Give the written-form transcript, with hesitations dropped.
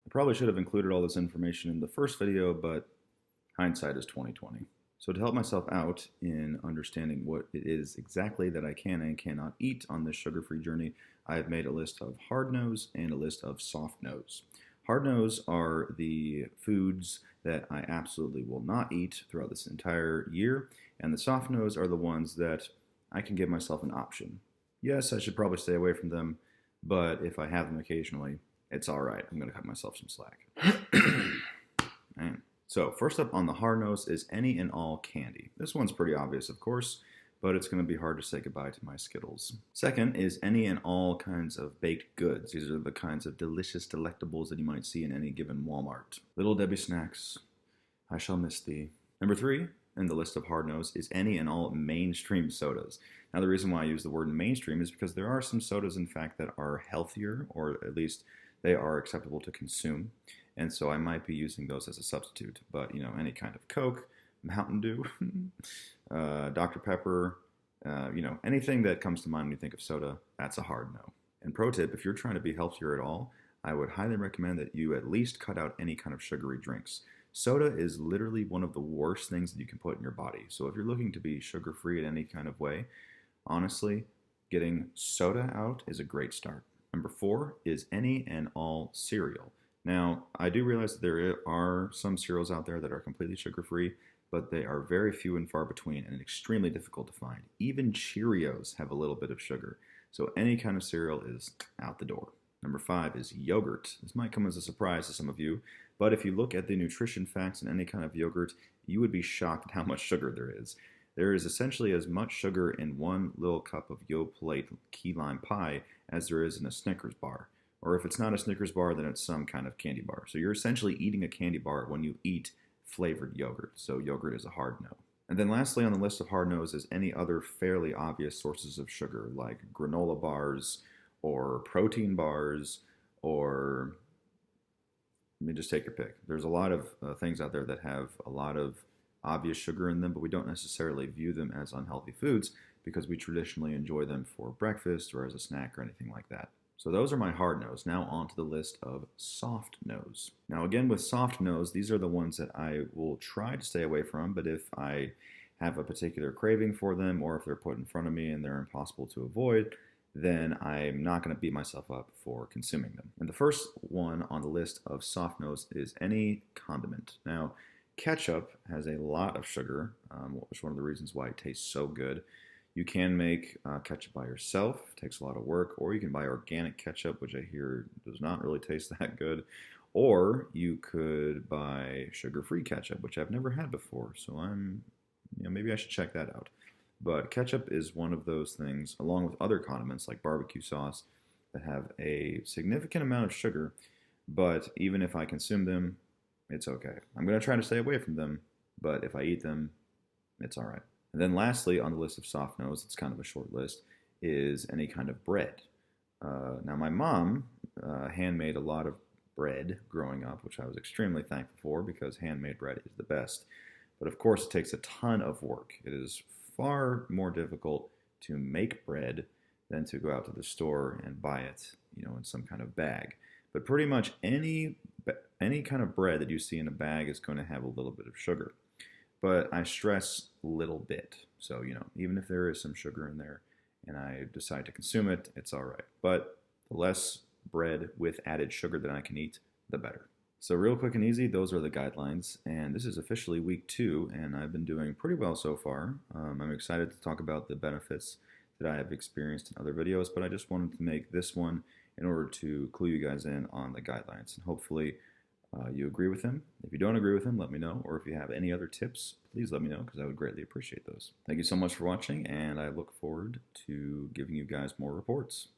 I probably should have included all this information in the first video, but hindsight is 2020. So to help myself out in understanding what it is exactly that I can and cannot eat on this sugar-free journey, I have made a list of hard nose and a list of soft nose. Hard nose are the foods that I absolutely will not eat throughout this entire year, and the soft nose are the ones that I can give myself an option. Yes, I should probably stay away from them, but if I have them occasionally, it's all right. I'm going to cut myself some slack. Man. So first up on the hard nose is any and all candy. This one's pretty obvious, of course, but it's going to be hard to say goodbye to my Skittles. Second is any and all kinds of baked goods. These are the kinds of delicious delectables that you might see in any given Walmart. Little Debbie snacks, I shall miss thee. Number 3 in the list of hard nose is any and all mainstream sodas. Now the reason why I use the word mainstream is because there are some sodas, in fact, that are healthier, or at least they are acceptable to consume. And so I might be using those as a substitute. But, you know, any kind of Coke, Mountain Dew, Dr. Pepper, you know, anything that comes to mind when you think of soda, that's a hard no. And pro tip, if you're trying to be healthier at all, I would highly recommend that you at least cut out any kind of sugary drinks. Soda is literally one of the worst things that you can put in your body. So if you're looking to be sugar-free in any kind of way, honestly, getting soda out is a great start. Number 4 is any and all cereal. Now, I do realize that there are some cereals out there that are completely sugar-free, but they are very few and far between and extremely difficult to find. Even Cheerios have a little bit of sugar, so any kind of cereal is out the door. Number 5 is yogurt. This might come as a surprise to some of you, but if you look at the nutrition facts in any kind of yogurt, you would be shocked at how much sugar there is. There is essentially as much sugar in one little cup of Yoplait key lime pie as there is in a Snickers bar. Or if it's not a Snickers bar, then it's some kind of candy bar. So you're essentially eating a candy bar when you eat flavored yogurt. So yogurt is a hard no. And then lastly on the list of hard no's is any other fairly obvious sources of sugar, like granola bars or protein bars, or let me just take your pick. There's a lot of things out there that have a lot of obvious sugar in them, but we don't necessarily view them as unhealthy foods because we traditionally enjoy them for breakfast or as a snack or anything like that. So those are my hard nose. Now on to the list of soft nose. Now again, with soft nose, these are the ones that I will try to stay away from, but if I have a particular craving for them, or if they're put in front of me and they're impossible to avoid, then I'm not going to beat myself up for consuming them. And the first one on the list of soft nose is any condiment. Now, ketchup has a lot of sugar, which is one of the reasons why it tastes so good. You can make ketchup by yourself. It takes a lot of work. Or you can buy organic ketchup, which I hear does not really taste that good. Or you could buy sugar-free ketchup, which I've never had before. So maybe I should check that out. But ketchup is one of those things, along with other condiments like barbecue sauce, that have a significant amount of sugar. But even if I consume them, it's okay. I'm going to try to stay away from them, but if I eat them, it's all right. And then lastly, on the list of soft nose, it's kind of a short list, is any kind of bread. Now, my mom handmade a lot of bread growing up, which I was extremely thankful for because handmade bread is the best. But of course, it takes a ton of work. It is far more difficult to make bread than to go out to the store and buy it, you know, in some kind of bag. But pretty much any kind of bread that you see in a bag is going to have a little bit of sugar. But I stress little bit. So, you know, even if there is some sugar in there and I decide to consume it, it's all right. But the less bread with added sugar that I can eat, the better. So real quick and easy, those are the guidelines. And this is officially week 2, and I've been doing pretty well so far. I'm excited to talk about the benefits that I have experienced in other videos, but I just wanted to make this one in order to clue you guys in on the guidelines. And hopefully you agree with them. If you don't agree with them, let me know. Or if you have any other tips, please let me know because I would greatly appreciate those. Thank you so much for watching, and I look forward to giving you guys more reports.